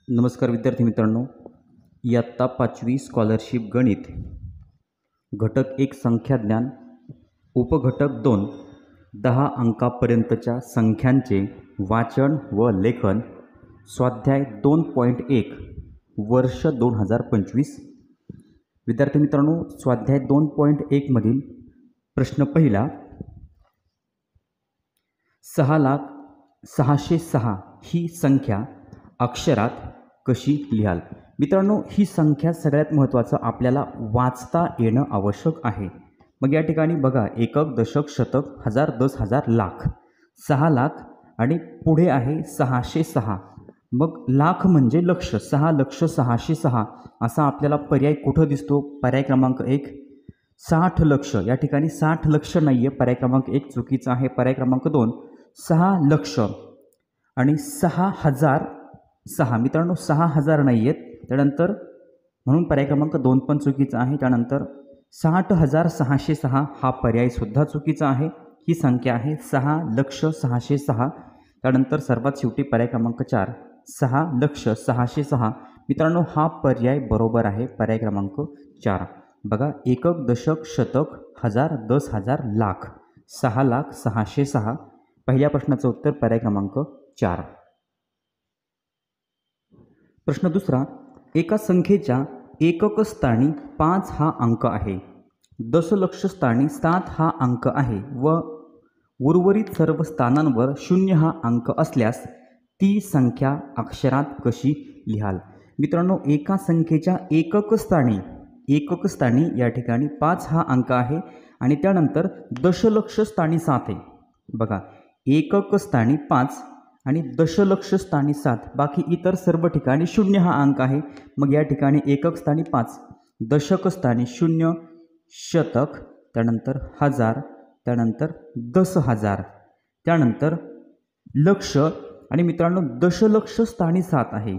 नमस्कार विद्यार्थी मित्रांनो, इयत्ता 5वी स्कॉलरशिप गणित घटक 1 संख्याज्ञान उपघटक 2 10 अंकापर्यंतच्या संख्यांचे वाचन व लेखन स्वाध्याय 2.1 वर्ष 2025. विद्यार्थी मित्रांनो, स्वाध्याय 2.1 मधील प्रश्न पहिला, 6,06,006 ही संख्या अक्षरात कशी लिहाल? मित्रांनो, ही संख्या सगळ्यात महत्त्वाचं आपल्याला वाचता येणं आवश्यक आहे. मग या ठिकाणी बघा, एकक, दशक, शतक, हजार, दस, हजार, लाख, 6 लाख आणि पुढे आहे 606. मग लाख म्हणजे लक्ष, 6,06,606 असा आपल्याला पर्याय कुठं दिसतो? पर्याय क्रमांक 1 60 लक्ष. या ठिकाणी 60 लक्ष नाही आहे, पर्याय क्रमांक 1 चुकीचा आहे. पर्याय क्रमांक 2 6 लक्ष आणि 6,006. मित्रांनो, 6,000 नाही आहेत, त्यानंतर म्हणून पर्याय क्रमांक 2 पण चुकीचा आहे. त्यानंतर 60,606 हा पर्यायसुद्धा चुकीचा आहे. ही संख्या आहे 6,06,606. त्यानंतर सर्वात शेवटी पर्याय क्रमांक 4 6,06,606. मित्रांनो, हा पर्याय बरोबर आहे, पर्याय क्रमांक 4. बघा, एकक, दशक, शतक, हजार, दस, हजार, लाख, 6,06,606. पहिल्या प्रश्नाचं उत्तर पर्याय क्रमांक 4. प्रश्न दुसरा, एका संख्येच्या एकक स्थानी 5 हा अंक आहे, दशलक्ष स्थानी 7 हा अंक आहे व उर्वरित सर्व स्थानांवर 0 हा अंक असल्यास ती संख्या अक्षरात कशी लिहाल? मित्रांनो, एका संख्येच्या एकक स्थानी या ठिकाणी 5 हा अंक आहे आणि त्यानंतर दशलक्ष स्थानी 7 आहे. बघा, एकक स्थानी 5 आणि दशलक्ष स्थानी 7, बाकी इतर सर्व ठिकाणी 0 हा अंक आहे. मग या ठिकाणी एकक स्थानी 5, दशक स्थानी 0, शतक, त्यानंतर हजार, त्यानंतर 10,000, त्यानंतर लक्ष आणि मित्रांनो दशलक्ष स्थानी 7 आहे.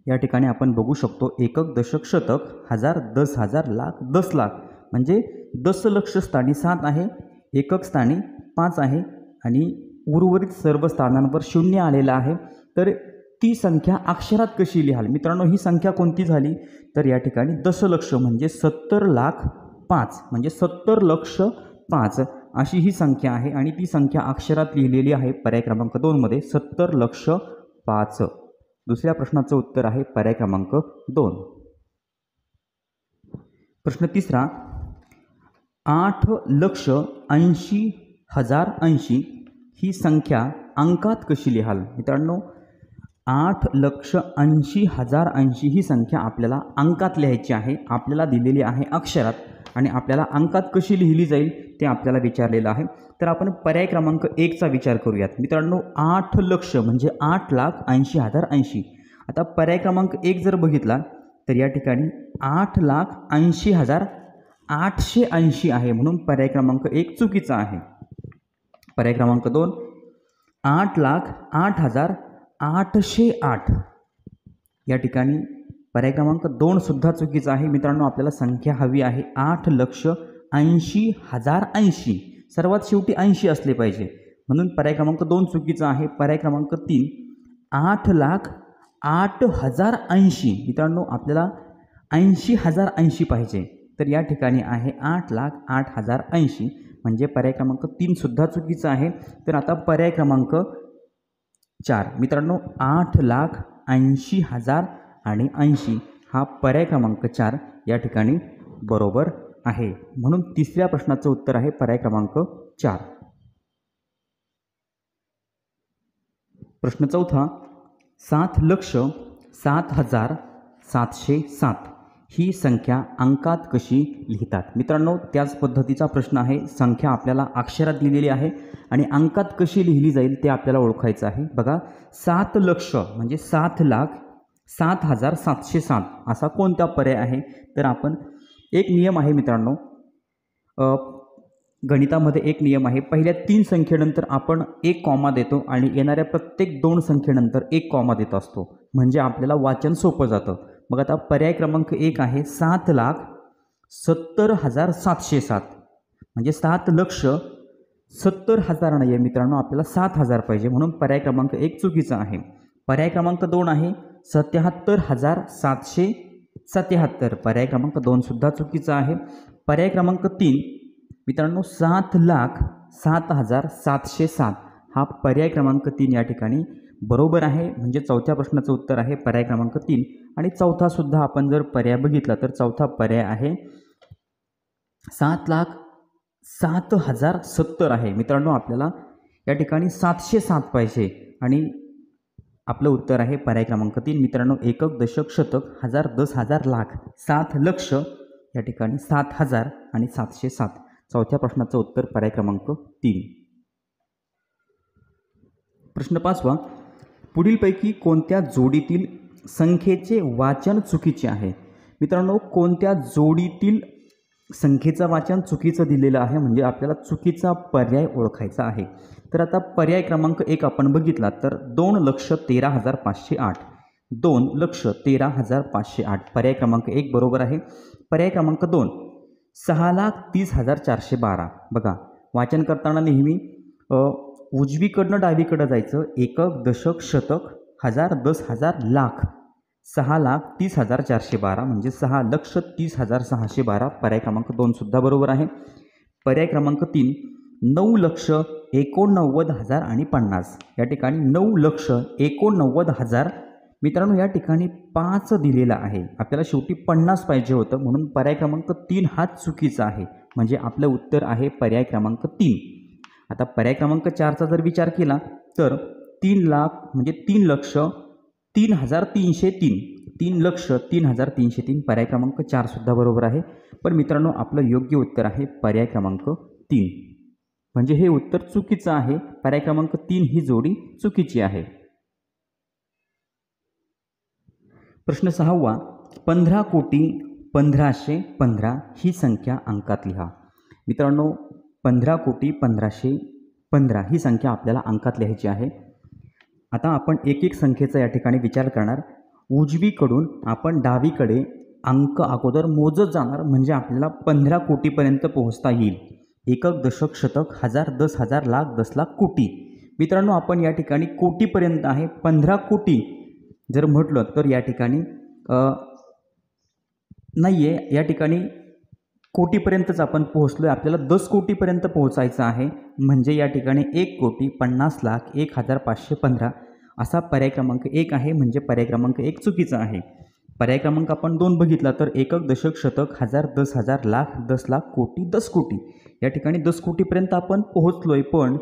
या ठिकाणी आपण बघू शकतो एकक, दशक, शतक, हजार, 10,000, लाख, 10 लाख म्हणजे दशलक्ष स्थानी 7 आहे, एकक स्थानी 5 आहे आणि उर्वरित सर्व स्थानांवर 0 आलेला आहे. तर ती संख्या अक्षरात कशी लिहाल? मित्रांनो, ही संख्या कोणती झाली? तर या ठिकाणी दशलक्ष म्हणजे 70,05,000 म्हणजे 70,05,000 अशी ही संख्या आहे आणि ती संख्या अक्षरात लिहिलेली आहे पर्याय क्रमांक 2 मध्ये 70,05,000. दुसऱ्या प्रश्नाचं उत्तर आहे पर्याय क्रमांक 2. प्रश्न तिसरा, 8,80,080 ही संख्या अंकात कशी लिहाल? मित्रांनो, 8,80,080 ही संख्या आपल्याला अंकात लिहायची आहे. आपल्याला दिलेली आहे अक्षरात आणि आपल्याला अंकात कशी लिहिली जाईल ते आपल्याला विचारलेलं आहे. तर आपण पर्याय क्रमांक 1 चा विचार करूयात. मित्रांनो, 8 लक्ष म्हणजे 8,80,080. आता पर्याय क्रमांक 1 जर बघितला तर या ठिकाणी 8,80,880 आहे, म्हणून पर्याय क्रमांक 1 चुकीचा आहे. पर्याय क्रमांक 2 8,08,808. या ठिकाणी पर्याय क्रमांक 2 सुद्धा चुकीचा आहे. मित्रांनो, आपल्याला संख्या हवी आहे 8,80,080. सर्वात शेवटी 80 असले पाहिजे, म्हणून पर्याय क्रमांक 2 चुकीचा आहे. पर्याय क्रमांक 3 8,08,080. मित्रांनो, आपल्याला 80,080 पाहिजे, तर या ठिकाणी आहे 8,08,080 म्हणजे पर्याय क्रमांक 3 सुद्धा चुकीचा आहे. तर आता पर्याय क्रमांक 4. मित्रांनो, 8,80,000 आणि 80 हा पर्याय क्रमांक 4 या ठिकाणी बरोबर आहे, म्हणून तिसऱ्या प्रश्नाचं उत्तर आहे पर्याय क्रमांक 4. प्रश्न चौथा, 7,07,707 ही संख्या अंकात कशी लिहितात? मित्रांनो, त्याच पद्धतीचा प्रश्न आहे. संख्या आपल्याला अक्षरात लिहिलेली आहे आणि अंकात कशी लिहिली जाईल ते आपल्याला ओळखायचं आहे. बघा, 7 लक्ष म्हणजे 7 लाख, 7,707 असा कोणता पर्याय आहे? तर आपण एक नियम आहे मित्रांनो, गणितामध्ये एक नियम आहे. पहिल्या 3 संख्येनंतर आपण 1 कॉमा देतो आणि येणाऱ्या प्रत्येक 2 संख्येनंतर 1 कॉमा देत असतो, म्हणजे आपल्याला वाचन सोपं जातं. मग आता पर्याय क्रमांक 1 आहे 7,70,707 म्हणजे 7 लक्ष 70,000 नाही आहे मित्रांनो, आपल्याला 7,000 पाहिजे, म्हणून पर्याय क्रमांक 1 चुकीचा आहे. पर्याय क्रमांक 2 आहे 77,777. पर्याय क्रमांक 2 सुद्धा चुकीचा आहे. पर्याय क्रमांक 3 मित्रांनो 7,07,707 हा पर्याय क्रमांक 3 या ठिकाणी बरोबर आहे. म्हणजे चौथ्या प्रश्नाचं उत्तर आहे पर्याय क्रमांक 3. आणि चौथा सुद्धा आपण जर पर्याय बघितला तर चौथा पर्याय आहे 7,07,070 आहे. मित्रांनो आपल्याला या ठिकाणी 707 पाहिजे आणि आपलं उत्तर आहे पर्याय क्रमांक 3. मित्रांनो एकक, दशक, शतक, हजार, 10,000, लाख, 7 लक्ष या ठिकाणी 7,000 आणि 707. चौथ्या प्रश्नाचं उत्तर पर्याय क्रमांक 3. प्रश्न 5वा. पुढीलपैकी कोणत्या जोडीतील संख्येचे वाचन चुकीचे आहे? मित्रांनो कोणत्या जोडीतील संख्येचं वाचन चुकीचं दिलेलं आहे म्हणजे आपल्याला चुकीचा पर्याय ओळखायचा आहे. तर आता पर्याय क्रमांक 1 आपण बघितला तर 2,13,508. 2,13,508 पर्याय क्रमांक 1 बरोबर आहे. पर्याय क्रमांक 2 6,30,412. बघा वाचन करताना नेहमी उजवीकडनं डावीकडं जायचं. एकक, दशक, शतक, हजार, 10,000, लाख, 6,30,412 म्हणजे 6,30,612. पर्याय क्रमांक 2 सुद्धा बरोबर आहे. पर्याय क्रमांक 3 9,89,000 आणि 50. या ठिकाणी 9,89,000. मित्रांनो या ठिकाणी 5 दिलेला आहे. आपल्याला शेवटी 50 पाहिजे होतं म्हणून पर्याय क्रमांक 3 हा चुकीचा आहे. म्हणजे आपलं उत्तर आहे पर्याय क्रमांक 3. आता पर्याय क्रमांक 4चा जर विचार केला तर 3 लाख म्हणजे 3,03,303. 3,03,303. पर्याय क्रमांक 4 सुद्धा बरोबर आहे. पण मित्रांनो आपलं योग्य उत्तर आहे पर्याय क्रमांक 3. म्हणजे हे उत्तर चुकीचं आहे. पर्याय क्रमांक 3 ही जोडी चुकीची आहे. प्रश्न 6वा. 15,15,15 ही संख्या अंकात लिहा. मित्रांनो 15,15,15 ही संख्या आपल्याला अंकात लिहायची आहे. आता आपण एक एक संख्येचा या ठिकाणी विचार करणार. उजवीकडून आपण डावीकडे अंक अगोदर मोजत जाणार म्हणजे आपल्याला 15 कोटीपर्यंत पोहोचता येईल. एकक, दशक, शतक, हजार, 10,000, लाख, 10 लाख, कोटी. मित्रांनो आपण या ठिकाणी कोटीपर्यंत आहे. 15 कोटी जर म्हटलं तर या ठिकाणी नाही आहे. या ठिकाणी कोटीपर्यंतच आपण पोहोचलो आहे. आपल्याला 10 कोटीपर्यंत पोहोचायचं आहे म्हणजे या ठिकाणी 1 कोटी 50 लाख 1,515 असा पर्याय क्रमांक 1 आहे. म्हणजे पर्याय क्रमांक 1 चुकीचा आहे. पर्याय क्रमांक आपण 2 बघितला तर एकक, दशक, शतक, हजार, 10,000, लाख, 10 लाख, कोटी, 10 कोटी. या ठिकाणी 10 कोटीपर्यंत आपण पोहोचलो आहे. पण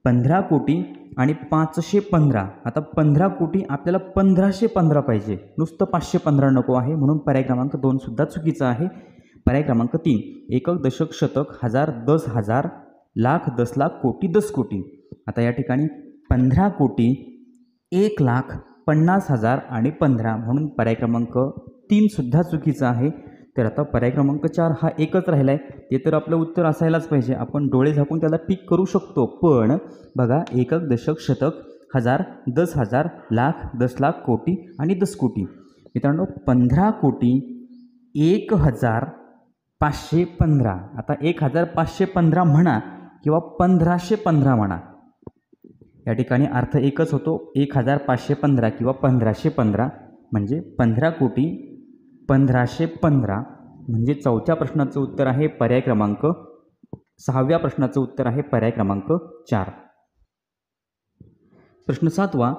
15 कोटी आणि 515. आता 15 कोटी आपल्याला 1,515 पाहिजे. नुसतं 515 नको आहे म्हणून पर्याय क्रमांक 2 सुद्धा चुकीचा आहे. पर्याय क्रमांक 3 एकक, दशक, शतक, हजार, 10,000, लाख, 10 लाख, कोटी, 10 कोटी. आता या ठिकाणी 15 कोटी 1,50,000 आणि 15 म्हणून पर्याय क्रमांक 3 सुद्धा चुकीचा आहे. तर आता पर्याय क्रमांक 4 हा एकच राहिला आहे. ते तर आपलं उत्तर असायलाच पाहिजे. आपण डोळे झाकून त्याला टिक करू शकतो. पण बघा एकक, दशक, शतक, हजार, 10,000, लाख, 10 लाख, कोटी आणि 10 कोटी. मित्रांनो 15 कोटी 1,515. आता 1,515 म्हणा किंवा 1,515 म्हणा या ठिकाणी अर्थ एकच होतो. 1,515 किंवा 1,515 म्हणजे 15 कोटी 1,515 म्हणजे चौथ्या प्रश्नाचं उत्तर आहे पर्याय क्रमांक 6व्या प्रश्नाचं उत्तर आहे पर्याय क्रमांक 4. प्रश्न 7वा.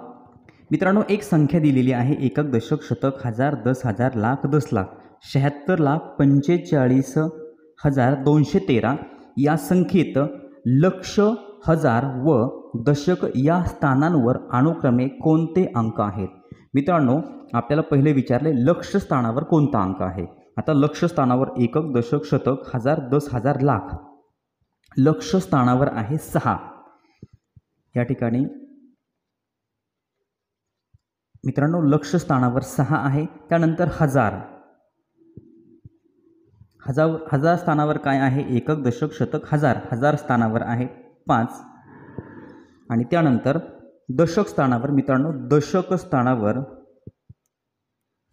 मित्रांनो एक संख्या दिलेली आहे. एकक, दशक, शतक, हजार, 10,000, लाख, 10 लाख, 76,45,213 या संख्येत लक्ष, हजार व दशक या स्थानांवर अनुक्रमे कोणते अंक आहेत? मित्रांनो आपल्याला पहिले विचारले लक्ष स्थानावर कोणता अंक आहे. आता लक्ष स्थानावर एकक, दशक, शतक, हजार, 10,000, लाख. लक्ष स्थानावर आहे 6. या ठिकाणी मित्रांनो लक्ष स्थानावर 6 आहे. त्यानंतर हजार स्थानावर काय आहे? एकक, दशक, शतक, हजार. हजार स्थानावर आहे 5. आणि त्यानंतर दशक स्थानावर मित्रांनो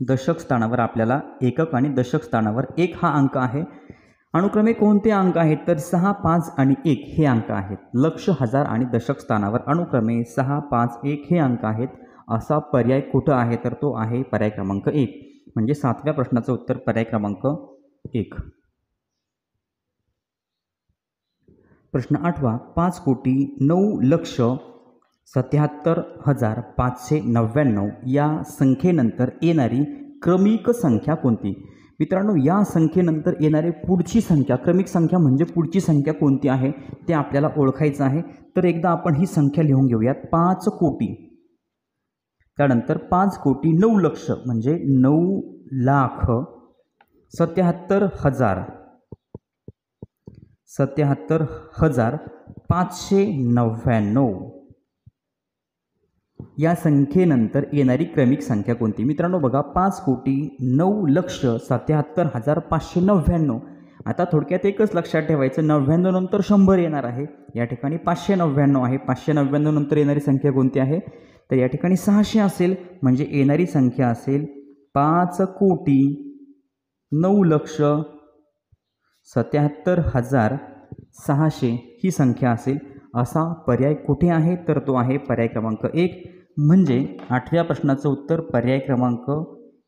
दशक स्थानावर आपल्याला एकक आणि दशक स्थानावर 1 हा अंक आहे. अनुक्रमे कोणते अंक आहेत? तर 6, 5 आणि 1 हे अंक आहेत. लक्ष, हजार आणि दशक स्थानावर अनुक्रमे 6, 5, 1 हे अंक आहेत. असा पर्याय कुठं आहे, तर तो आहे पर्याय क्रमांक 1. म्हणजे 7व्या प्रश्नाचं उत्तर पर्याय क्रमांक 1. प्रश्न 8वा 5,09,77,599 या संख्येनंतर येणारी क्रमिक संख्या कोणती? मित्रांनो, या संख्येनंतर येणारी पुढची संख्या, क्रमिक संख्या म्हणजे पुढची संख्या कोणती आहे ते आपल्याला ओळखायचं आहे. तर एकदा आपण ही संख्या लिहून घेऊयात. 5 कोटी, त्यानंतर 5,09,00,000 म्हणजे 9,77,599 या संख्येनंतर येणारी क्रमिक संख्या कोणती? मित्रांनो बघा, 5,09,77,599. आता थोडक्यात एकच लक्षात ठेवायचं, 99 नंतर 100 येणार आहे. या ठिकाणी 599 आहे. 599 नंतर येणारी संख्या कोणती आहे? तर या ठिकाणी 600 असेल. म्हणजे येणारी संख्या असेल 5,09,77,600 ही संख्या असेल. असा पर्याय कुठे आहे, तर तो आहे पर्याय क्रमांक 1. म्हणजे 8व्या प्रश्नाचं उत्तर पर्याय क्रमांक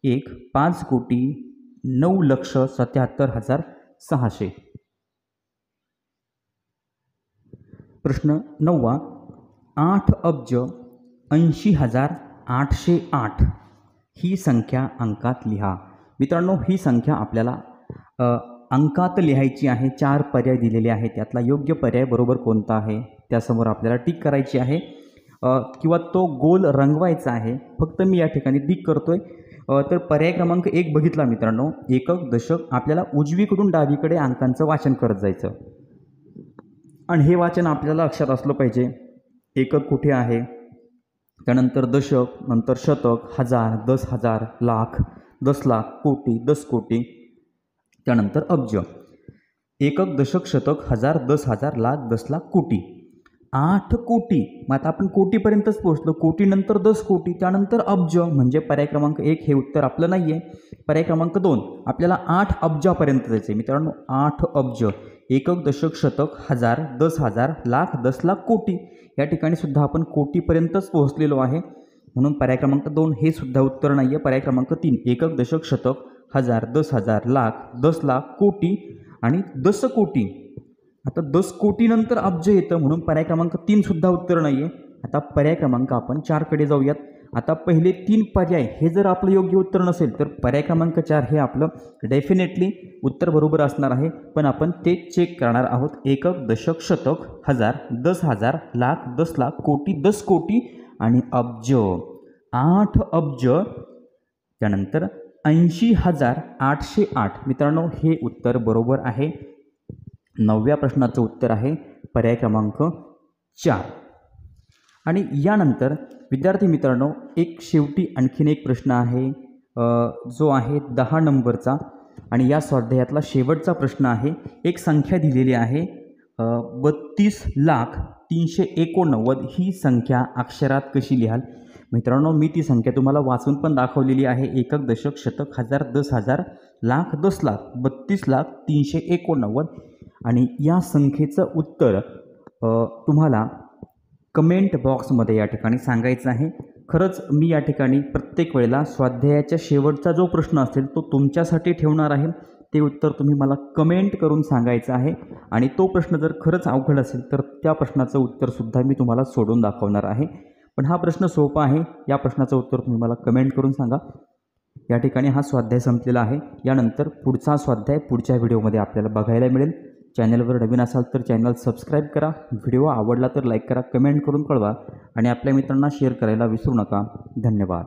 1, 5,09,77,600. प्रश्न 9वा 8,80,808 ही संख्या अंकात लिहा. मित्रांनो, ही संख्या आपल्याला अंकात लिहायची आहे. 4 पर्याय दिलेले आहेत. त्यातला योग्य पर्याय बरोबर कोणता आहे त्यासमोर आपल्याला टिक करायची आहे किंवा तो गोल रंगवायचा आहे. फक्त मी या ठिकाणी टिक करतोय. तर पर्याय क्रमांक 1 बघितला मित्रांनो, एकक, दशक. आपल्याला उजवीकडून डावीकडे अंकांचं वाचन करत जायचं आणि हे वाचन आपल्याला लक्षात असलं पाहिजे. एकक कुठे आहे, त्यानंतर दशक, नंतर शतक, हजार, 10,000, लाख, 10 लाख, कोटी, 10 कोटी, त्यानंतर अब्ज. एकक, दशक, शतक, हजार, 10,000, लाख, 10 लाख, कोटी. 8 कोटी. मग आता आपण कोटीपर्यंतच पोहोचलो. कोटीनंतर 10 कोटी, त्यानंतर अब्ज. म्हणजे पर्याय क्रमांक 1 हे उत्तर आपलं नाही आहे. पर्याय क्रमांक 2 आपल्याला 8 अब्जापर्यंत जायचं आहे. मित्रांनो, 8 अब्ज. एकक, दशक, शतक, हजार, 10,000, लाख, 10 लाख, कोटी. या ठिकाणी सुद्धा आपण कोटीपर्यंतच पोहोचलेलो आहे. म्हणून पर्याय क्रमांक 2 हे सुद्धा उत्तर नाही आहे. पर्याय क्रमांक 3 एकक, दशक, शतक, हजार, 10,000, लाख, 10 लाख, कोटी आणि 10 कोटी. आता 10 कोटीनंतर अब्ज येतं, म्हणून पर्याय क्रमांक 3 सुद्धा उत्तर नाही आहे. आता पर्याय क्रमांक आपण 4कडे जाऊयात. आता पहिले 3 पर्याय हे जर आपलं योग्य उत्तर नसेल तर पर्याय क्रमांक 4 हे आपलं डेफिनेटली उत्तर बरोबर असणार आहे. पण आपण ते चेक करणार आहोत. एकक, दशक, शतक, हजार, 10,000, लाख, 10 लाख, कोटी, 10 कोटी आणि अब्ज. 8 अब्ज, त्यानंतर 80,808. मित्रांनो, हे उत्तर बरोबर आहे. 9व्या प्रश्नाचं उत्तर आहे पर्याय क्रमांक 4. आणि यानंतर विद्यार्थी मित्रांनो, एक शेवटी आणखीन एक प्रश्न आहे जो आहे 10 नंबरचा आणि या स्वाध्यायातला शेवटचा प्रश्न आहे. एक संख्या दिलेली आहे 32,389. ही संख्या अक्षरात कशी लिहाल? मित्रांनो, मी ती संख्या तुम्हाला वाचून पण दाखवलेली आहे. एकक, दशक, शतक, हजार, 10,000, लाख, 10 लाख, 32,389. आणि या संख्येचं उत्तर तुम्हाला कमेंट बॉक्समध्ये या ठिकाणी सांगायचं आहे. खरंच मी या ठिकाणी प्रत्येक वेळेला स्वाध्यायाच्या शेवटचा जो प्रश्न असेल तो तुमच्यासाठी ठेवणार आहे. ते उत्तर तुम्ही मला कमेंट करून सांगायचं आहे. आणि तो प्रश्न जर खरंच अवघड असेल तर त्या प्रश्नाचं उत्तरसुद्धा मी तुम्हाला सोडून दाखवणार आहे. पण हा प्रश्न सोपा आहे. या प्रश्नाचं उत्तर तुम्ही मला कमेंट करून सांगा. या ठिकाणी हा स्वाध्याय संपलेला आहे. यानंतर पुढचा स्वाध्याय पुढच्या व्हिडिओमध्ये आपल्याला बघायला मिळेल. चॅनलवर नवीन असाल तर चॅनल सबस्क्राईब करा. व्हिडिओ आवडला तर लाईक करा, कमेंट करून कळवा आणि आपल्या मित्रांना शेअर करायला विसरू नका. धन्यवाद.